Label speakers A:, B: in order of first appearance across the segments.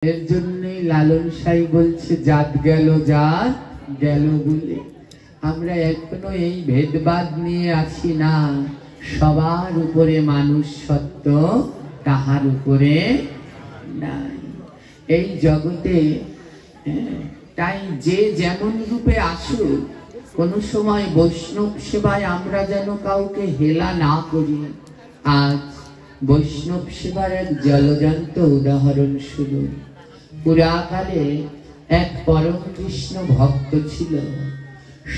A: এর জন্যই লালন সাই বলছে জাত গেল জাত গেল বলে। আমরা এখনো এই ভেদবাদ নিয়ে আছি না, সবার উপরে মানুষ সত্য, তাহার উপরে নাই এই জগতে। তাই যে যেমন রূপে আসুক, কোন সময় বৈষ্ণব সেবায় আমরা যেন কাউকে হেলা না করি। আজ বৈষ্ণব সেবার এক জলজান্ত উদাহরণ শুরু। পুরাকালে এক পরম কৃষ্ণ ভক্ত ছিল।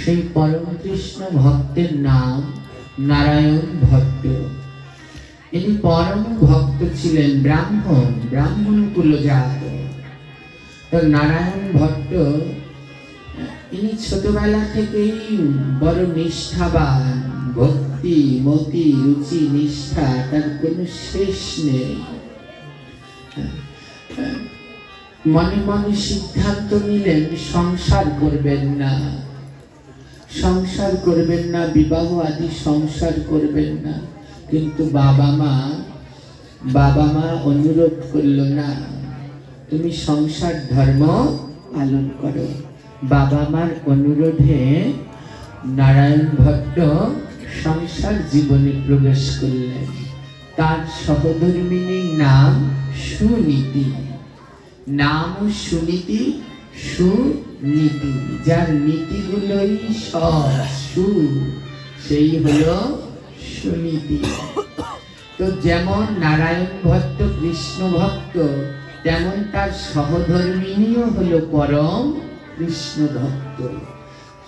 A: সেই পরম কৃষ্ণ ভক্তের নাম নারায়ণ ভট্ট। ইনি পরম ভক্ত ছিলেন, ব্রাহ্মণ কুলজাত। নারায়ণ ভট্ট ইনি ছোটবেলা থেকেই বড় নিষ্ঠাবান, ভক্তি মতি রুচি নিষ্ঠা তার কোনো শেষ নেই। মনে মনে সিদ্ধান্ত নিলেন সংসার করবেন না, বিবাহ আদি সংসার করবেন না। কিন্তু বাবা মা অনুরোধ করলো, না তুমি সংসার ধর্ম পালন করো। বাবা মার অনুরোধে নারায়ণ ভট্ট সংসার জীবনে প্রবেশ করলেন। তার সহধর্মিনীর নাম সুনীতি। নাম সুনীতি, সুনীতি, যার নীতিগুলোই সু, সেই হলো সুনীতি। তো যেমন নারায়ণ ভট্ট কৃষ্ণ ভক্ত, তেমন তার সহধর্মিনীও হলো পরম কৃষ্ণ ভক্ত।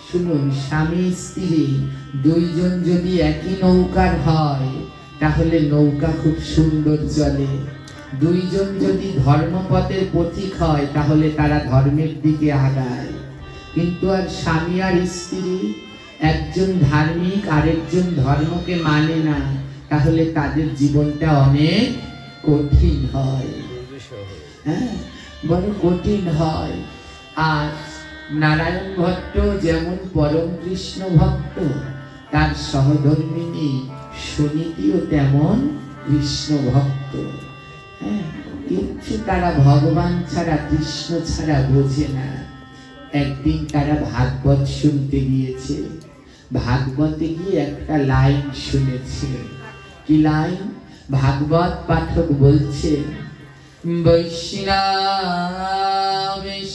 A: শুনুন, স্বামী স্ত্রী দুইজন যদি একই নৌকার হয়, তাহলে নৌকা খুব সুন্দর চলে। দুইজন যদি ধর্মপথের পথিক হয়, তাহলে তারা ধর্মের দিকে আগায়। কিন্তু আর স্বামী আর স্ত্রী, একজন ধার্মিক আরেকজন ধর্মকে মানে না, তাহলে তাদের জীবনটা অনেক কঠিন হয়। বড় কঠিন হয়। আর নারায়ণ ভট্ট যেমন পরম কৃষ্ণ ভক্ত, তার সহধর্মিনী সুনীতিও তেমন কৃষ্ণ ভক্ত। কিন্তু তারা ভগবান ছাড়া, কৃষ্ণ ছাড়া বোঝে না। একদিন তারা ভাগবত শুনতে গিয়েছে। ভাগবতে গিয়ে একটা লাইন শুনেছে। কি লাইন? ভাগবত পাঠক বলছে, বৈষ্ণব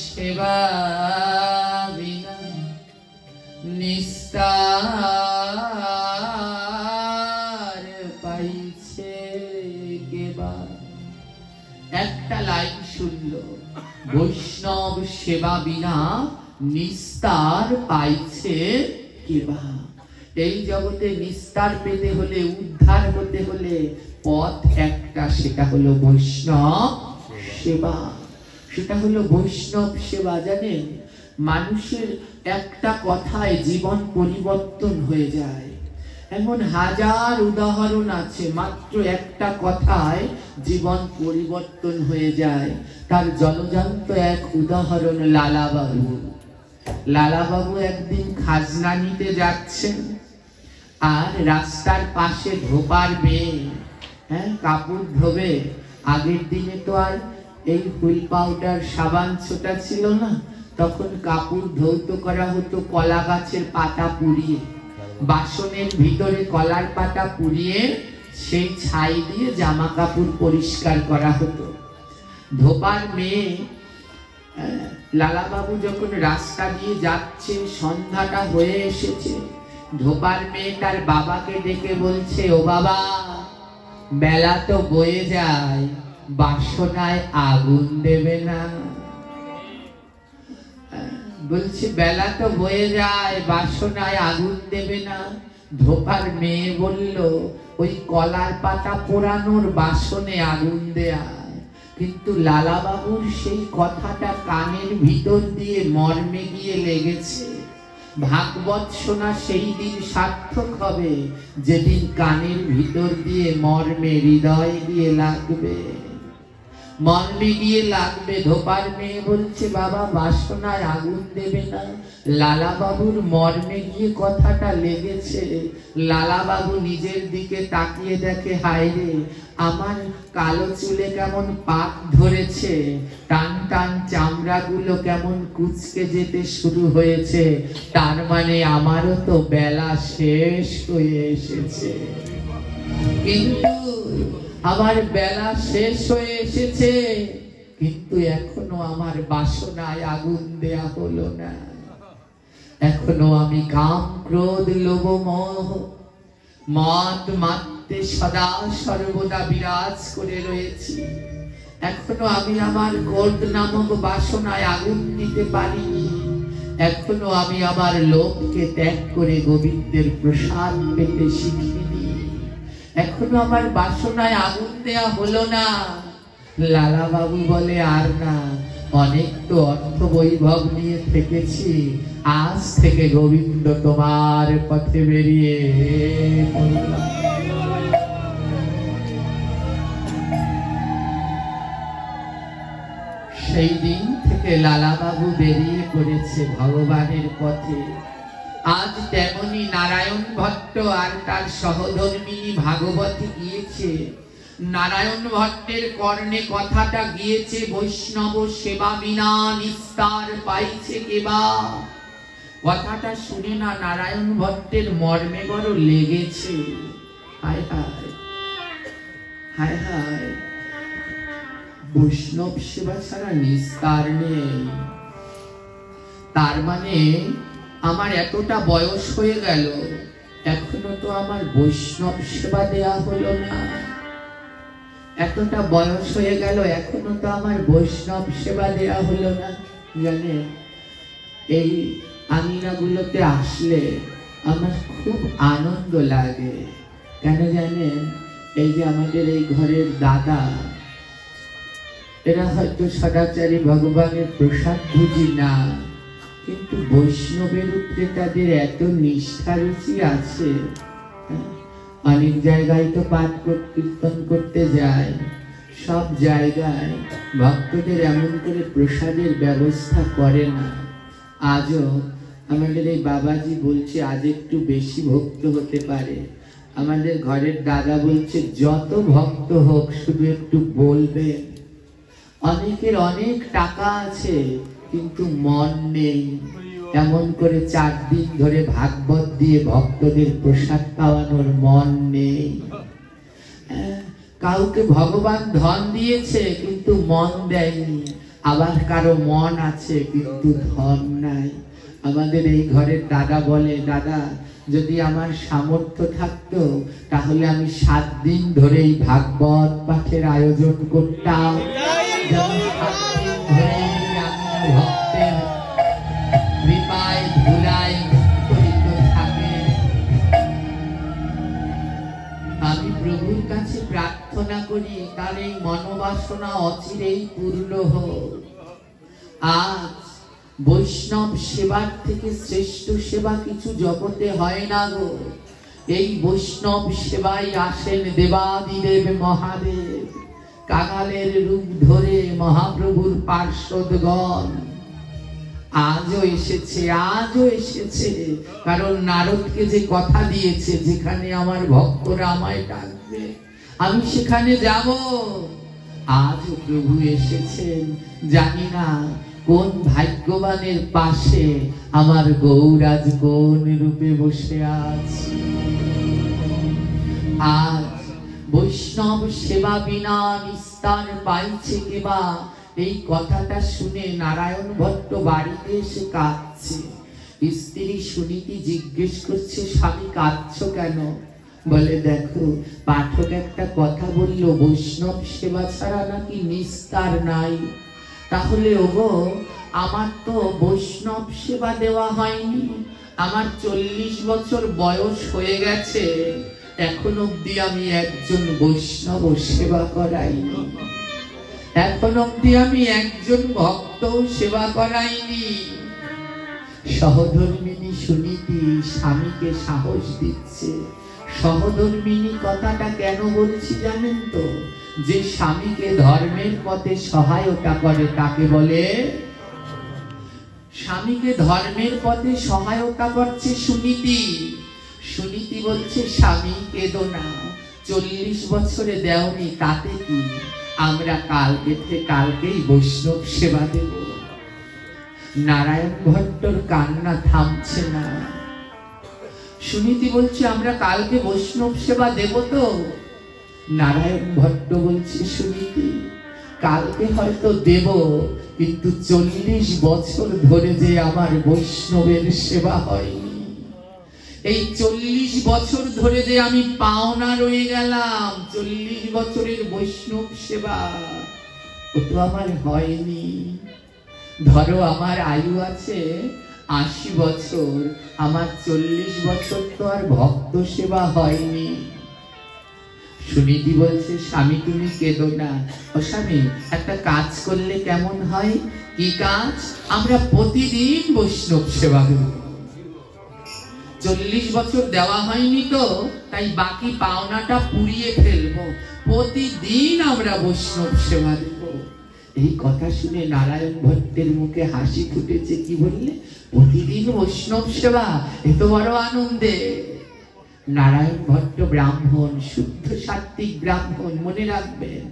A: সেবা বিনা নিস্তার পাইছে কেবা। একটা লাইন শুনলো, বৈষ্ণব সেবা বিনা নিস্তার পাইছে কেবা। এই জগতে নিস্তার পেতে হলে, উদ্ধার হতে হলে পথ একটা, সেটা হলো বৈষ্ণব সেবা। সেটা হলো বৈষ্ণব সেবা। জানেন, মানুষের একটা কথায় জীবন পরিবর্তন হয়ে যায়। এমন হাজার উদাহরণ আছে, মাত্র একটা কথায় জীবন পরিবর্তন হয়ে যায়। তার জলজান্ত এক উদাহরণ লালাবাবু একদিন খাজনা নিতে যাচ্ছেন, আর রাস্তার পাশে ধোপার মেয়ে কাপড় ধোবে। আগের দিনে তো আর এই হুইল পাউডার সাবান ছোটা ছিল না, তখন কাপড় ধৌত করা হতো কলা গাছের পাতা পুড়িয়ে। বাসনের ভিতরে কলার পাতা পুড়িয়ে সেই ছাই দিয়ে জামা কাপড় পরিষ্কার করা হতো। ধোপার মেয়ে লালাবাবু যখন রাস্তা দিয়ে যাচ্ছে, সন্ধ্যাটা হয়ে এসেছে, ধোপার মেয়ে তার বাবাকে ডেকে বলছে, ও বাবা, বেলা তো বয়ে যায়, বাসনায় আগুন দেবে না? বলছে বেলা তো বয়ে যায়, বাসনায় আগুন দেবে না? ধোপার মেয়ে বলল, ওই কলার পাতা পোড়ানোর বাসনে আগুন দেয়া। কিন্তু লালাবাবুর সেই কথাটা কানের ভিতর দিয়ে মর্মে গিয়ে লেগেছে। ভাগবত শোনা সেই দিন সার্থক হবে, যেদিন কানের ভিতর দিয়ে মর্মে হৃদয়ে গিয়ে লাগবে। মর্মে গিয়ে লাগবে। ধোপার মেয়ে বলছে বাবা বাসনায় আগুন দেবে না। লালা বাবুর মর্মে গিয়ে কথাটা লেগেছে। লালা বাবু নিজের দিকে তাকিয়ে দেখে, হায় রে, আমার কালো চুলে কেমন পাক ধরেছে, টান টান চামড়াগুলো কেমন কুচকে যেতে শুরু হয়েছে, তার মানে আমারও তো বেলা শেষ হয়ে এসেছে। কিন্তু আমার বেলা শেষ হয়ে এসেছে, কিন্তু এখনো আমার বাসনায় আগুন দেয়া হলো না। এখনো আমি কাম ক্রোধ লোভ মোহ মদ মাত্রে সদা সর্বদা বিরাজ করে রয়েছি। এখনো আমি আমার ক্রোধ নামক বাসনায় আগুন দিতে পারিনি। এখনো আমি আমার লোভকে ত্যাগ করে গোবিন্দের প্রসাদ পেতে শিখিনি। এখনো আমার বাসনায় আগুন দেয়া হলো না। লালা বাবু বলে, আর না, অনেক তো অর্থ বৈভব নিয়ে থেকেছি, আজ থেকে গোবিন্দ তোমার পথে বেরিয়ে। সেই দিন থেকে লালা বাবু বেরিয়ে পড়েছে ভগবানের পথে। আজ তেমনি নারায়ণ ভট্ট আর তার সহধর্মিনী ভাগবতী গিয়েছে। নারায়ণ ভট্টের কর্ণে কথাটা গিয়েছে, বৈষ্ণব সেবা বিনা নিস্তার পাইছে কেবা। কথাটা শুনে না নারায়ণ ভট্টের মর্মে বড় লেগেছে। হায় হায় হায় হায়, বৈষ্ণব সেবা ছাড়া নিস্তার নেই। তার মানে আমার এতটা বয়স হয়ে গেল, এখনো তো আমার বৈষ্ণব সেবা দেয়া হলো না। এতটা বয়স হয়ে গেল, এখনো তো আমার বৈষ্ণব সেবা দেয়া হলো না। জানে, এই আঙিনাগুলোতে আসলে আমার খুব আনন্দ লাগে। কেন জানেন? এই যে আমাদের এই ঘরের দাদা, এরা হয়তো সদাচারী ভগবানের প্রসাদ বুঝি না, কিন্তু বৈষ্ণবের উপরে তাদের এত নিষ্ঠা রুচি আছে। অনেক জায়গায় তো পাঠ কীর্তন করতে যায়, সব জায়গায় ভক্তদের এমন করে প্রসাদের ব্যবস্থা করে না। আজও আমাদের এই বাবাজি বলছে আজ একটু বেশি ভক্ত হতে পারে। আমাদের ঘরের দাদা বলছে যত ভক্ত হোক শুধু একটু বলবে। অনেকের অনেক টাকা আছে কিন্তু মন নেই। এমন করে 4 দিন ধরে ভাগবত দিয়ে ভক্তদের প্রসাদ পাওয়ানোর মন নেই। কাউকে ভগবান ধন দিয়েছে কিন্তু মন দেয়নি, আবার কারো মন আছে কিন্তু ধন নাই। আমাদের এই ঘরের দাদা বলে, দাদা যদি আমার সামর্থ্য থাকতো তাহলে আমি 7 দিন ধরে এই ভাগবত পাঠের আয়োজন করতাম। ভক্তের কৃপায় ধুলায় মুখরিত থাকে। আমি প্রভুর কাছে প্রার্থনা করি তার এই মনোবাসনা অচিরেই পূর্ণ হোক। আজ বৈষ্ণব সেবার থেকে শ্রেষ্ঠ সেবা কিছু জগতে হয় না গো। এই বৈষ্ণব সেবায় আসেন দেবাদিদেব মহাদেব। কাঙালের রূপ ধরে মহাপ্রভুর পার্শ্বদগণ আজও এসেছে, আজও এসেছে। কারণ নারদকে যে কথা দিয়েছে, যেখানে আমার ভক্তরা আমায় ডাকবে আমি সেখানে যাব। আজও প্রভু এসেছেন। জানি না কোন ভাগ্যবানের পাশে আমার গৌরাজ কোন রূপে বসে আছে। আজ বৈষ্ণব সেবা বিনা নিস্তার পাইছে কেবা, এই কথাটা শুনে নারায়ণ ভট্ট বাড়িতে এসে কাঁদছে। স্ত্রী সুনীতি জিজ্ঞেস করছে, স্বামী কাঁদছো কেন? বলে, দেখো পাঠক একটা কথা বলল, বৈষ্ণব সেবা ছাড়া নাকি নিস্তার নাই। তাহলে ওগো, আমার তো বৈষ্ণব সেবা দেওয়া হয়নি। আমার 40 বছর বয়স হয়ে গেছে, এখন অব্দি আমি একজন বৈষ্ণব সেবা করাইনি। এখন অব্দি আমি একজন ভক্ত সেবা করাইনি। সহধর্মিনী সুনীতি স্বামীকে সাহস দিচ্ছে। সহধর্মিনী কথাটা কেন বলছি জানেন তো? যে স্বামীকে ধর্মের পথে সহায়তা করে তাকে বলে, স্বামীকে ধর্মের পথে সহায়তা করছে সুনীতি। সুনীতি বলছে স্বামী কেঁদো না, 40 বছরে দেওনি তাতে কি, আমরা কালকেই বৈষ্ণব সেবা দেব। নারায়ণ ভট্টর কান্না থামছে না। সুনীতি বলছে আমরা কালকে বৈষ্ণব সেবা দেব তো? নারায়ণ ভট্ট বলছে সুনীতি কালকে হয়তো দেব, কিন্তু 40 বছর ধরে যে আমার বৈষ্ণবের সেবা হয়নি, এই 40 বছর ধরে যে আমি পাওনা রয়ে গেলাম, 40 বছরের বৈষ্ণব সেবা ও তো আমার হয়নি। ধরো আমার আয়ু আছে 80 বছর, আমার 40 বছর তো আর ভক্ত সেবা হয়নি। সুনীতি বলছে স্বামী তুমি কেঁদো না। ও স্বামী, একটা কাজ করলে কেমন হয়? কি কাজ? আমরা প্রতিদিন বৈষ্ণব সেবা দেব। 40 বছর দেওয়া হয়নি তো, তাই বাকি পাওনাটা পুড়িয়ে ফেলবো, প্রতিদিন আমরা বৈষ্ণব সেবা দেব। এই কথা শুনে নারায়ণ ভট্টের মুখে হাসি ফুটেছে। কি বললে? প্রতিদিন বৈষ্ণব সেবা, এ তো বড় আনন্দে। নারায়ণ ভট্ট ব্রাহ্মণ, শুদ্ধ সাত্ত্বিক ব্রাহ্মণ। মনে রাখবেন,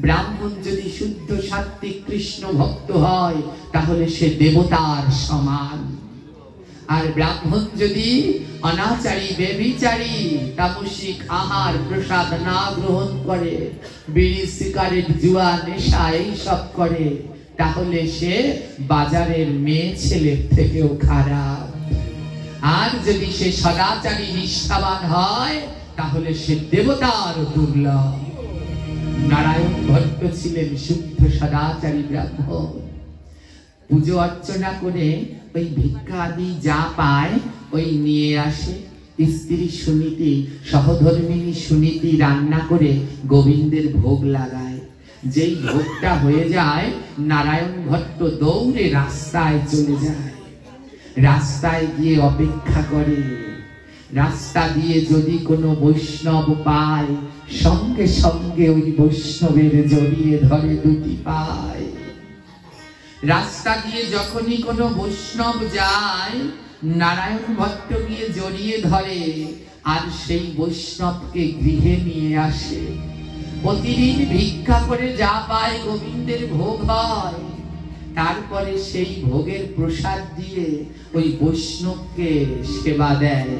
A: ব্রাহ্মণ যদি শুদ্ধ সাত্ত্বিক কৃষ্ণ ভক্ত হয় তাহলে সে দেবতার সমান। আর ব্রাহ্মণ যদি অনাচারী, বেবিচারী, তামসিক আহার প্রসাদ না গ্রহণ করে, বিড়ি সিগারেট জুয়া নেশা এইসব করে, তাহলে সে বাজারের মেয়ে ছেলের থেকেও খারাপ। আর যদি সে সদাচারী নিষ্ঠাবান হয় তাহলে সে দেবতার দুর্লভ। নারায়ণ ভট্ট ছিলেন শুদ্ধ সদাচারী ব্রাহ্মণ। পুজো অর্চনা করে ওই ভিক্ষা আদি যা পায় ওই নিয়ে আসে। স্ত্রী সুনীতি, সহধর্মিনী সুনীতি রান্না করে গোবিন্দের ভোগ লাগায়। যেই ভোগটা হয়ে যায়, নারায়ণ ভট্ট দৌড়ে রাস্তায় চলে যায়। রাস্তায় গিয়ে অপেক্ষা করে। রাস্তা দিয়ে যদি কোনো বৈষ্ণব পায়, সঙ্গে সঙ্গে ওই বৈষ্ণবের জড়িয়ে ধরে দুটি পায়। রাস্তা দিয়ে যখনই কোনো বৈষ্ণব যায়, নারায়ণ ভট্ট গিয়ে জড়িয়ে ধরে আর সেই বৈষ্ণবকে গৃহে নিয়ে আসে। প্রতিদিন ভিক্ষা করে যা পায় গোবিন্দের ভোগ হয়, তারপরে সেই ভোগের প্রসাদ দিয়ে ওই বৈষ্ণবকে সেবা দেয়।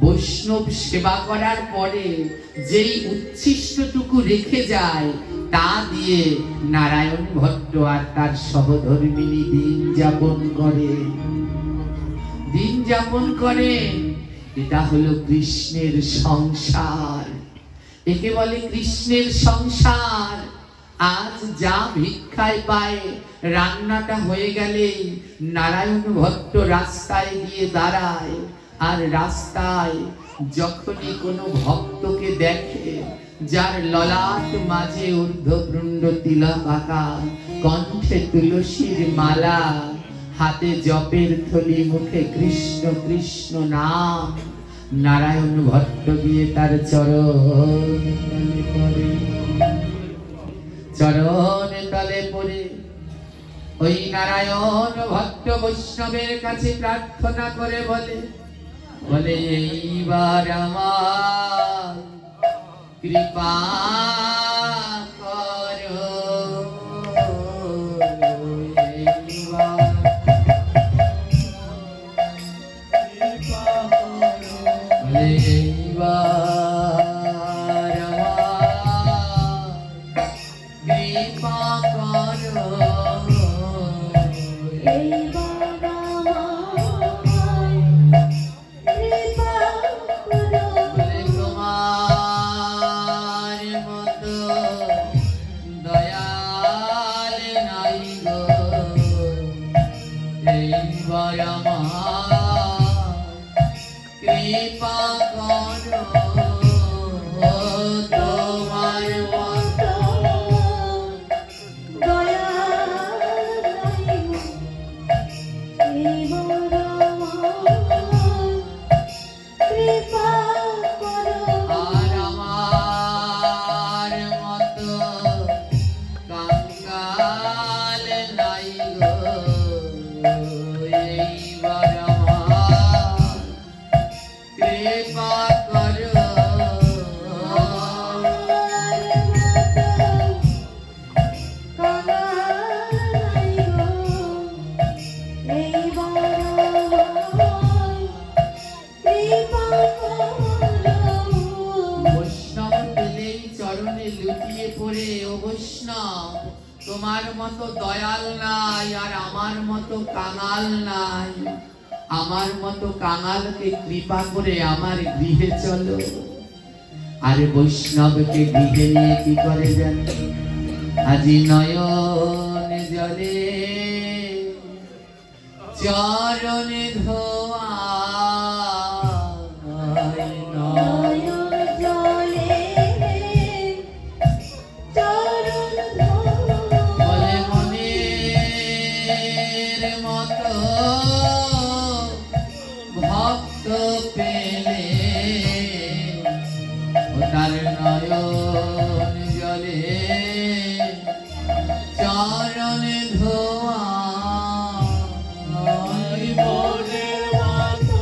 A: বৈষ্ণব সেবা করার পরে যেই উচ্ছিষ্টটুকু রেখে যায় তা দিয়ে নারায়ণ ভট্ট আর তার সহধর্মিনী দিন যাপন করে। এটা হলো কৃষ্ণের সংসার, একে বলে কৃষ্ণের সংসার। আজ যা ভিক্ষায় পায়, রান্নাটা হয়ে গেলে নারায়ণ ভট্ট রাস্তায় গিয়ে দাঁড়ায়, আর রাস্তায় যখনই কোনো ভক্তকে দেখে যার ললাট মাঝে ঊর্ধ্বপুণ্ড তিলক আঁকা, কণ্ঠে তুলসীর মালা, হাতে জপের থলি, মুখে কৃষ্ণ কৃষ্ণ নাম, নারায়ণ ভট্ট গিয়ে তার চরণ তলে পড়ে ওই নারায়ণ ভট্ট বৈষ্ণবের কাছে প্রার্থনা করে বলে, এইবার আমার কৃপা করো, মতো দয়াল নাই, আর আমার মতো কাঙাল নাই। আমার মতো কাঙালকে কৃপা করে আমার গৃহে চলো। আর বৈষ্ণবকে গৃহে নিয়ে কি করে জানো? আজি নয়ন জলে চরণে ধোয়া,
B: নয়ন জলে চরণ ধোয়া,
A: বলে মনের মতো ভক্ত পেলে ও তার নয়ন জলে চরণে ধোয়া।
B: মনের মতো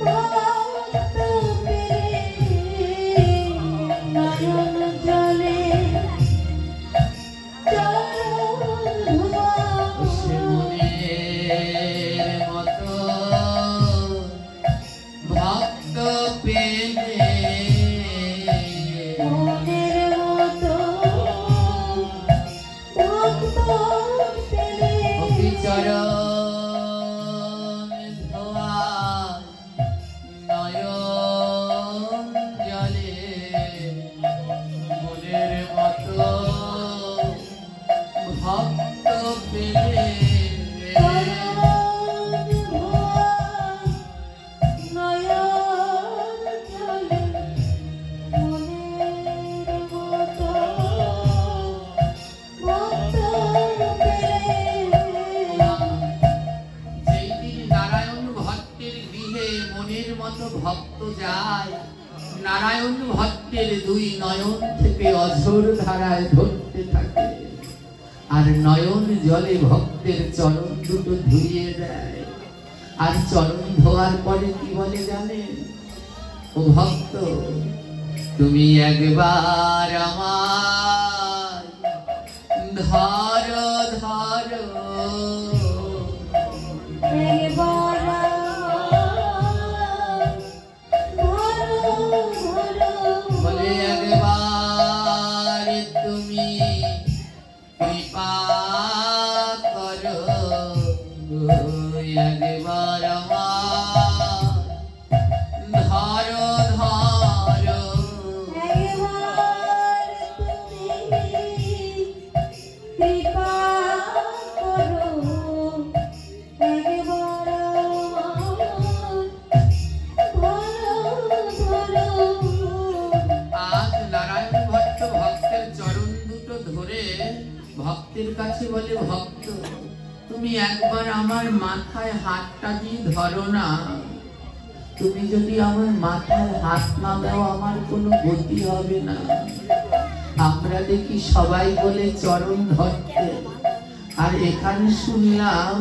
B: ভক্ত পেলে নয়ন জলে চরণ ধোয়া।
A: সে মনের মতো ভক্ত পেলে
B: মনের মতো ভক্ত পেলে
A: অতি চরণ ধোয়া নয়ন জলে মনের মতো ভক্ত পেলে
B: চরণ ধোয়া, নয়ন জলে মনের মতো ভক্ত পেলে।
A: যেই দিন নারায়ণ ভট্টের গৃহে মনের মতো ভক্ত যায়, নারায়ণ ভট্টের দুই নয়ন থেকে অঝোর ধারায় ধরতে থাকে, আর নয়ন জলে ভক্তের চরণ দুটো ধুইয়ে দেয়। আর চরণ ধোয়ার পরে কি বলে জানেন? ও ভক্ত, তুমি একবার আমার ধরো ধরো,
B: একবার ধরো ধরো,
A: বলে একবার তুমি কৃপা করো, একবার আমার ধরো ধরো।
B: একবার তুমি কৃপা করো, একবার ধরো ধরো।
A: আজ নারায়ণ ভট্ট ভক্তের চরণ দুটো ধরে ভক্তের কাছে বলে, ভক্ত তুমি একবার আমার মাথায় হাতটা দিয়ে ধরো না। তুমি যদি আমার মাথায় হাত না দাও আমার কোনো গতি হবে না। আমরা দেখি সবাই বলে চরণ ধরতে, আর এখানে শুনলাম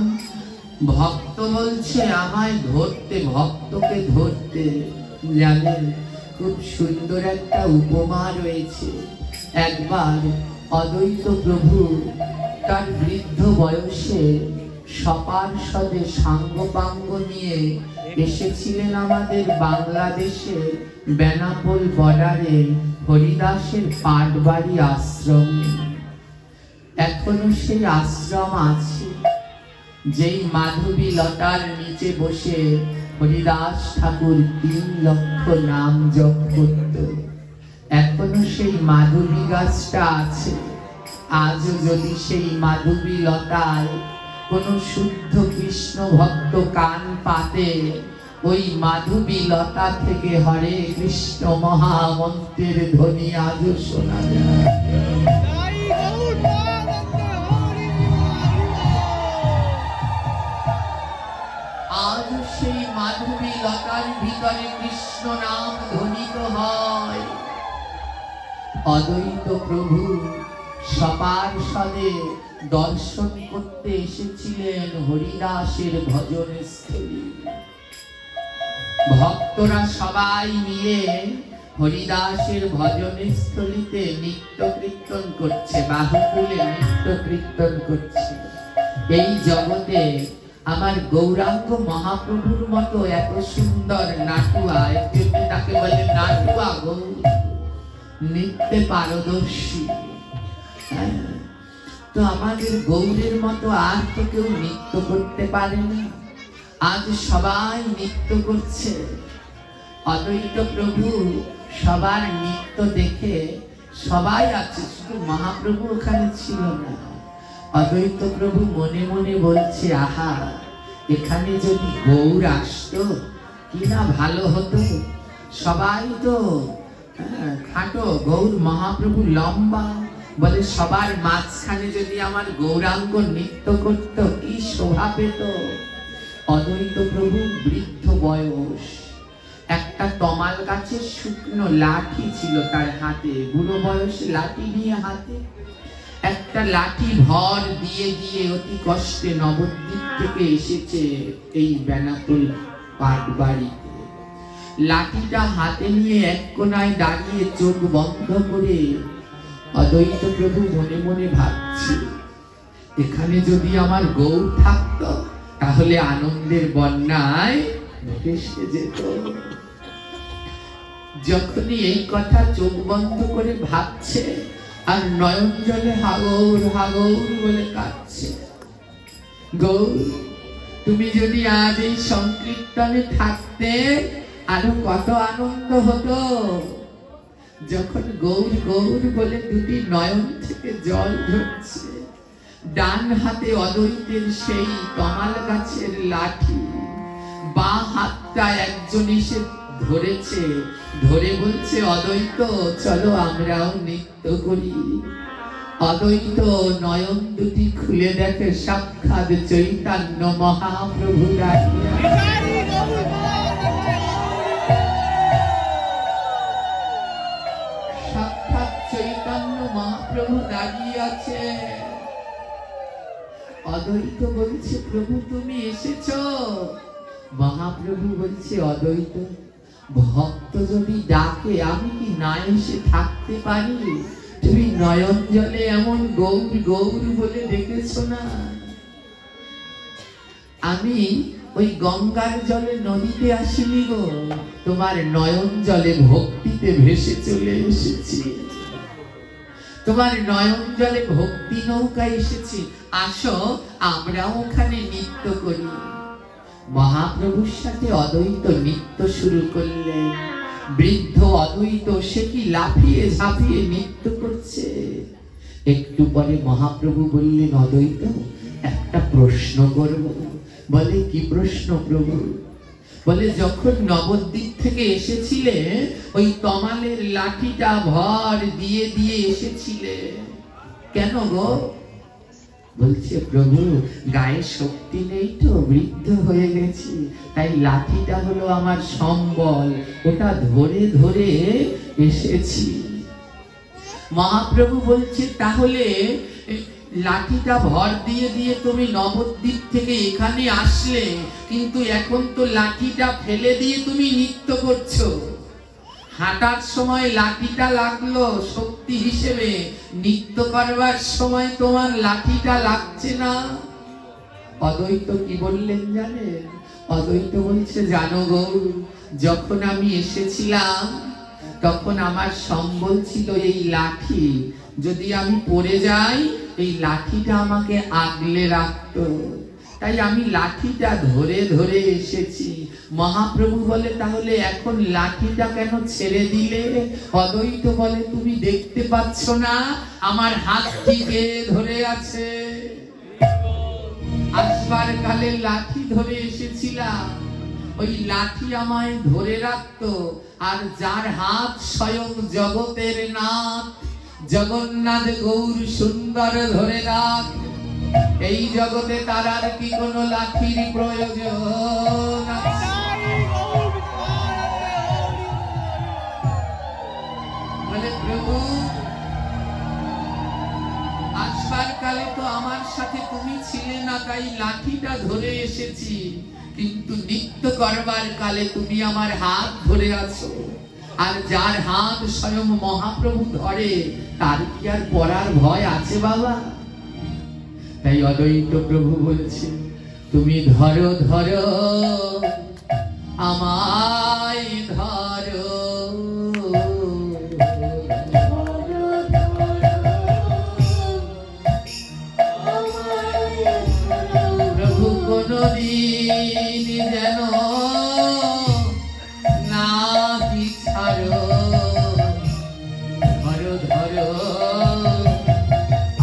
A: ভক্ত বলছে আমায় ধরতে, ভক্তকে ধরতে। জানেন, খুব সুন্দর একটা উপমা রয়েছে। একবার অদ্বৈত প্রভু তার বৃদ্ধ বয়সে সপার্ষদে সাঙ্গপাঙ্গ নিয়ে এসেছিলেন আমাদের বাংলাদেশে বেনাপোল বর্ডারে হরিদাসের পাটবাড়ি আশ্রমে। এখনো সেই আশ্রম আছে, যেই মাধবী লতার নিচে বসে হরিদাস ঠাকুর 3 লক্ষ নাম জপ করত। এখনো সেই মাধবী গাছটা আছে। আজও যদি সেই মাধবী লতায় কোন শুদ্ধ কৃষ্ণ ভক্ত কান পাতে, ওই মাধবী লতা থেকে হরে কৃষ্ণ মহামন্ত্রের ধ্বনি আজও শোনা যায়। আজ সেই মাধবী লতার ভিতরে কৃষ্ণ নাম ধ্বনিত হয়। অদ্বৈত প্রভু সপার্ষদে দর্শন করতে এসেছিলেন হরিদাসের ভজন স্থলী। ভক্তরা সবাই মিলে হরিদাসের ভজন স্থলীতে নিত্য কীর্তন করছে, বাহুকুলে নিত্য কীর্তন করছে। এই জগতে আমার গৌরাঙ্গ মহাপ্রভুর মতো এত সুন্দর নাটুয়া, একটু তাকে বলে নাটুয়া গৌর, নিত্যে পারদর্শী। তো আমাদের গৌরের মতো আর তো কেউ নৃত্য করতে পারে না। আজ সবাই নৃত্য করছে। অদ্বৈত প্রভু সবার নৃত্য দেখে সবাই আছে, শুধু মহাপ্রভু ওখানে ছিল না। অদ্বৈত প্রভু মনে মনে বলছে, আহা, এখানে যদি গৌর আসতো কি না ভালো হতো। সবাই তো খাটো, গৌর মহাপ্রভু লম্বা, বলে সবার মাঝখানে যদি আমার গৌরাঙ্গ নৃত্য করত কি শোভা পেত। অদ্বৈত প্রভু বৃদ্ধ বয়স, একটা তমাল গাছের শুকনো লাঠি ছিল তার হাতে, বুড়ো বয়সে লাঠি নিয়ে হাতে, একটা লাঠি ভর দিয়ে দিয়ে অতি কষ্টে নবদ্বীপ থেকে এসেছে এই বেনাপোল পাট বাড়িতে। লাঠিটা হাতে নিয়ে এক কোনায় দাঁড়িয়ে চোখ বন্ধ করে অদ্বৈত প্রভু মনে মনে ভাবছে, এখানে যদি আমার গৌর থাকতো তাহলে আনন্দের বন্যায় ভেসে যেত। যখনই এই কথা চোখ বন্ধ করে ভাবছে আর নয়ন জলে হাগৌর হাগৌর বলে কাঁদছে, গৌর তুমি যদি আজ এই সংকীর্তনে থাকতে আরো কত আনন্দ হতো। যখন গৌর গৌর বলে দুটি নয়ন থেকে জল ঝরছে, ডান হাতে অদ্বৈতের সেই তমাল গাছের লাঠি, বাঁ হাতটা একজন এসে ধরেছে, ধরে বলছে, অদ্বৈত চলো আমরাও নৃত্য করি। অদ্বৈত নয়ন দুটি খুলে দেখে সাক্ষাৎ চৈতন্য মহাপ্রভু দাঁড়িয়ে। সাক্ষাৎ চৈতন্য মহাপ্রভু দাঁড়িয়ে আছে। অদ্বৈত বলছে, প্রভু তুমি এসেছো। মহাপ্রভু বলছে, অদ্বৈত ভক্ত যদি ডাকে আমি কি না এসে থাকতে পারি? তুমি নয়ন জলে এমন গৌর গৌর বলে ডেকেছো না। আমি ওই গঙ্গার জলে নদীতে আসিনি গো, তোমার নয়ন জলে ভক্তিতে ভেসে চলে এসেছি। তোমার নয়ন জলে ভক্তি নৌকায় এসেছি, আসো আমরাও ওখানে নৃত্য করি। মহাপ্রভুর সাথে অদ্বৈত নৃত্য শুরু করলেন। বৃদ্ধ অদ্বৈত সে কি লাফিয়ে ঝাঁপিয়ে নৃত্য করছে। একটু পরে মহাপ্রভু বললেন, অদ্বৈত একটা প্রশ্ন করব। বলে, কি প্রশ্ন প্রভু? বলে, যখন নবদ্বীপ থেকে এসেছিলে ওই তমালের লাঠিটা ভর দিয়ে দিয়ে এসেছিলে কেন গো? বলছে, প্রভু গায়ে শক্তি নেই তো, বৃদ্ধ হয়ে গেছি, তাই লাঠিটা হলো আমার সম্বল, ওটা ধরে ধরে এসেছি। মহাপ্রভু বলছে, তাহলে লাঠিটা ভর দিয়ে দিয়ে তুমি নবদ্বীপ থেকে এখানে আসলে, কিন্তু এখন তো লাঠিটা ফেলে দিয়ে তুমি নৃত্য করছো। হাঁটার সময় লাঠিটা লাগলো শক্তি হিসেবে, নৃত্য করবার সময় তোমার লাঠিটা লাগছে না। অদ্বৈত কি বললেন জানেন? অদ্বৈত বলছে, জানো গৌর, যখন আমি এসেছিলাম তখন আমার সম্বল ছিল এই লাঠি, যদি আমি পড়ে যাই এই লাঠিটা আমাকে আগলে রাখতো, তাই আমি লাঠিটা ধরে ধরে এসেছি। মহাপ্রভু বলে, তাহলে এখন লাঠিটা কেন ছেড়ে দিলে? অদ্বৈত বলে, তুমি দেখতে পাচ্ছ না আমার হাতটি কে ধরে আছে? আসবার কালে লাঠি ধরে এসেছিলাম, ওই লাঠি আমায় ধরে রাখতো। আর যার হাত স্বয়ং জগতের নাথ জগন্নাথ গৌর সুন্দর ধরে রাখ, এই জগতে তার আর কি কোনো লাঠির প্রয়োজন আছে? বলে, প্রভু আসবার কালে তো আমার সাথে তুমি ছিলে না, তাই লাঠিটা ধরে এসেছি, কিন্তু নৃত্য করবার কালে তুমি আমার হাত ধরে আছো। আর যার হাত স্বয়ং মহাপ্রভু ধরে তার কি আর পড়ার ভয় আছে বাবা? তাই অদ্বৈত প্রভু বলছে, তুমি ধরো ধরো আমায় ধরো, কোনদিন যেন না বিছাড়ো, ধরো ধরো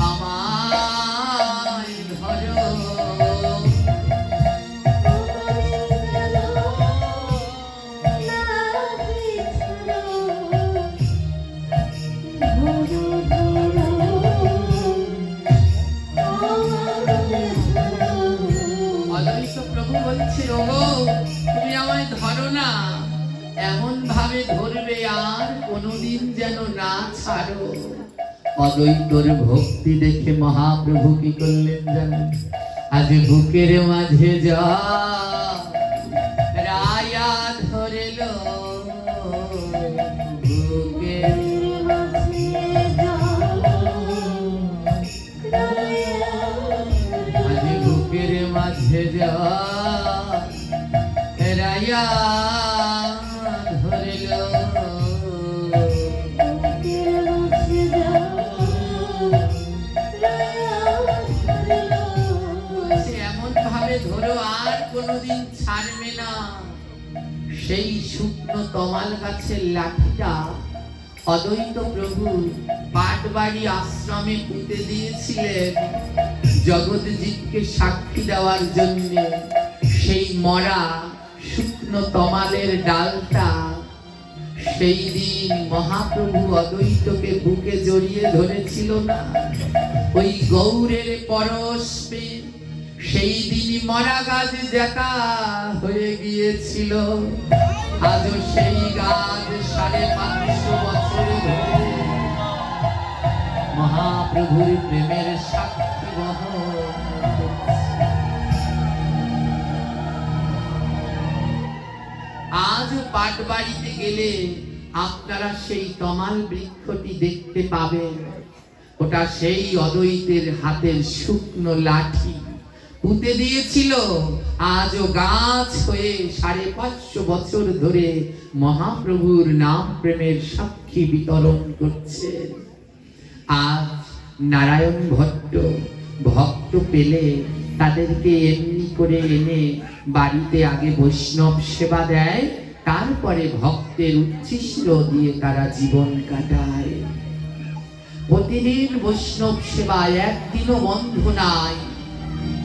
A: আমায় ধরো। অদ্বৈত প্রভু বলছে, ওগো তুমি আমায় ধরো না, এমন ভাবে ধরবে আর কোনদিন যেন না ছাড়ো। অদ্বৈতর ভক্তি দেখে মহাপ্রভু কি করলেন জানেন? আজ বুকের মাঝে যা রায়া ধরেল, বুকের আজ বুকের মাঝে যা রায়া ধরেল, এমন ভাবে ধরো আর কোনদিন ছাড়বে না। সেই শুকনো তমাল গাছের লাঠিটা অদ্বৈত প্রভু পাটবাড়ি আশ্রমে পুঁতে দিয়েছিলেন জগৎজিৎকে সাক্ষী দেওয়ার জন্য। সেই মরা শুকনো তমালের ডালটা সেই দিন মহাপ্রভু অদ্বৈতকে বুকে জড়িয়ে ধরেছিল না, ওই গৌরের পরশে সেই দিন মরা গাছ দেখা হয়ে গিয়েছিল। আজও সেই গাছ 550 বছর ধরে মহাপ্রভুর প্রেমের সাক্ষী বহন। আজ পাটবাড়িতে গেলে আপনারা সেই তমাল বৃক্ষটি দেখতে পাবেন। ওটা সেই অদ্বৈতের হাতের শুকনো লাঠি পুঁতে দিয়েছিল, আজও গাছ হয়ে 550 বছর ধরে মহাপ্রভুর নাম প্রেমের সাক্ষী বিতরণ করছে। আজ নারায়ণ ভট্ট ভক্ত পেলে তাদেরকে এমনি করে এনে বাড়িতে আগে বৈষ্ণব সেবা দেয়, তারপরে ভক্তের উচ্ছিষ্ট দিয়ে তারা জীবন কাটায়। প্রতিদিন বৈষ্ণব সেবায় একদিনও বন্ধ নাই।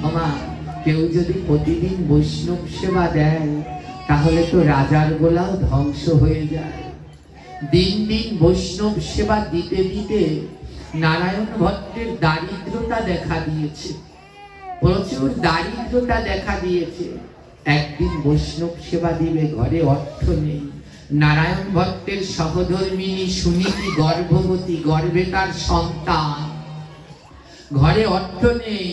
A: আমার কেউ যদি প্রতিদিন বৈষ্ণব সেবা দেয় তাহলে তো রাজার গোলাও ধ্বংস হয়ে যায়। দিন দিন বৈষ্ণব সেবা দিতে দিতে নারায়ণ ভট্টের দারিদ্রতা দেখা দিয়েছে, প্রচুর দারিদ্রতা দেখা দিয়েছে। একদিন বৈষ্ণব সেবা দিবে, ঘরে অর্থ নেই। নারায়ণ ভট্টের সহধর্মিনী সুনীতি গর্ভবতী, গর্ভে তার সন্তান, ঘরে অর্থ নেই।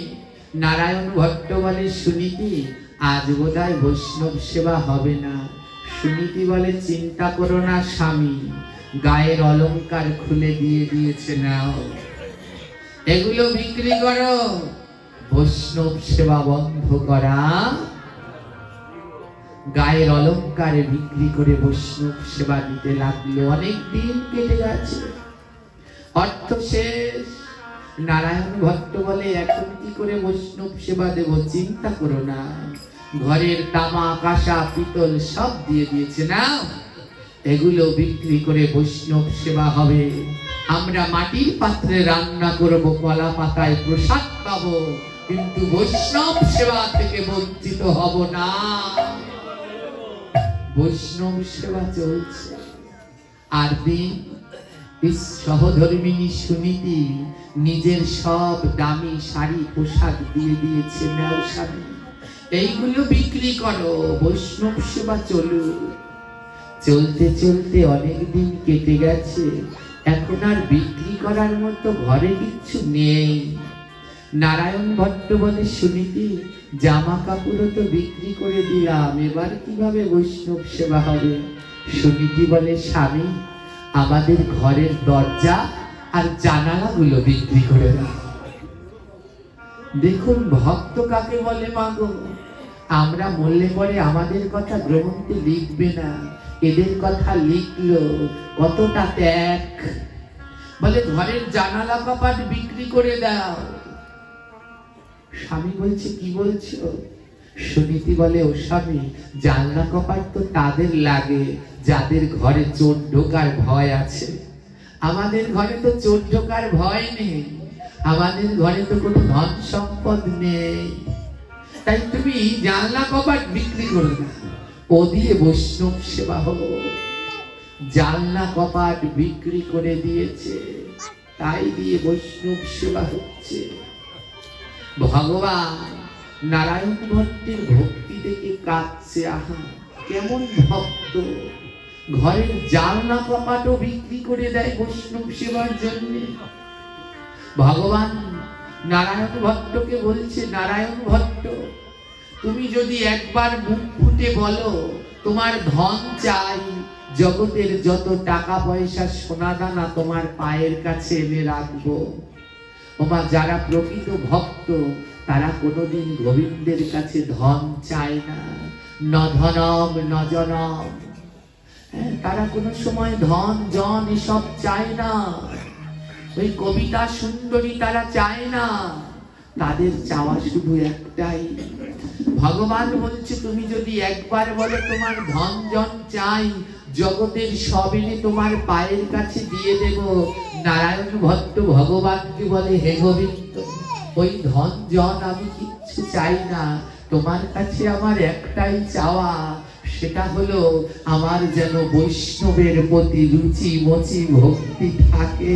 A: নারায়ণ ভট্ট বলে, সুনীতি আজ বোধহয় বৈষ্ণব সেবা হবে না। সুনীতি বলে, চিন্তা করো না স্বামী, গায়ের অলংকার খুলে দিয়ে দিয়েছে, নাও এগুলো বিক্রি করো। বৈষ্ণব সেবা বন্ধ করা, গায়ের অলংকার বিক্রি করে বৈষ্ণব সেবা দিতে লাগলো। অনেক দিন কেটে গেছে, অর্থ শেষ। নারায়ণ ভট্ট বলে, এখন কি করে বৈষ্ণব সেবা দেব? চিন্তা করো না, ঘরের তামা কাঁসা পিতল সব দিয়ে দিয়েছে, না এগুলো বিক্রি করে বৈষ্ণব সেবা হবে। আমরা মাটির পাত্রে রান্না করব, কলা পাতায় প্রসাদ পাবো, কিন্তু বৈষ্ণব সেবা থেকে বঞ্চিত হব না। বৈষ্ণব সেবা চলছে। আর দিন সহধর্মিনী সুনীতি নিজের সব দামি শাড়ি পোশাক দিয়ে দিয়েছে, নাও স্বামী এইগুলো বিক্রি করো, বৈষ্ণব সেবা চলুক। চলতে চলতে অনেক দিন কেটে গেছে, এখন আর বিক্রি করার মতো ঘরে কিচ্ছু নেই। নারায়ণ ভট্ট বলে, সুনীতি জামা কাপড়ও তো বিক্রি করে দিলাম, এবার কিভাবে বৈষ্ণব সেবা হবে? সুনীতি বলে, স্বামী আমাদের ঘরের দরজা আর জানালাগুলো বিক্রি করে দাও। দেখুন ভক্ত কাকে বলে মাগো। আমরা মরলে পরে আমাদের কথা গ্রন্থে লিখবে না, এদের কথা লিখলো, কতটা ত্যাগ। বলে ঘরের জানালা কপাট বিক্রি করে দাও। স্বামী বলছে, কি বলছো? সুনীতি বলে, ও স্বামী, জানলা কপাট তো তাদের লাগে যাদের ঘরে চোর ঢোকার ভয় আছে। আমাদের ঘরে তো চোর ঢোকার ভয় নেই, আমাদের ঘরে তো কোনো ধন সম্পদ নেই। তাই তুমি জানলা কপাট বিক্রি করো না, ও দিয়ে বৈষ্ণব সেবা হলো। জানলা কপাট বিক্রি করে দিয়েছে, তাই দিয়ে বৈষ্ণব সেবা হচ্ছে। ভগবান নারায়ণ ভট্টের ভক্তি দেখে কাঁদছে। আহা, কেমন ভক্ত! ঘরের জানলা কপাটও বিক্রি করে দেয় বৈষ্ণব সেবার জন্য। ভগবান নারায়ণ ভট্টকে বলছে, নারায়ণ ভট্ট, তুমি যদি একবার মুখ ফুটে বলো তোমার ধন চাই, জগতের যত টাকা পয়সা সোনা দানা তোমার পায়ের কাছে এনে রাখবো। ওমা, যারা প্রকৃত ভক্ত তারা কোনোদিন গোবিন্দের কাছে ধন চায় না। ন ধনম ন জনম, তারা কোনো সময় ধন জন এসব চায় না। ওই কবিতা সুন্দরী তারা চায় না, তাদের চাওয়া শুধু একটাই। ভগবান বলছে, তুমি যদি একবার বলো তোমার ধন জন চাই, জগতের সব এনে তোমার পায়ের কাছে দিয়ে দেব। নারায়ণ ভট্ট ভগবানকে বলে, হে গোবিন্দ, ওই ধন জন আমি কিচ্ছু চাই না, তোমার কাছে আমার একটাই চাওয়া, সেটা হলো আমার যেন বৈষ্ণবের প্রতি রুচি মচি ভক্তি থাকে।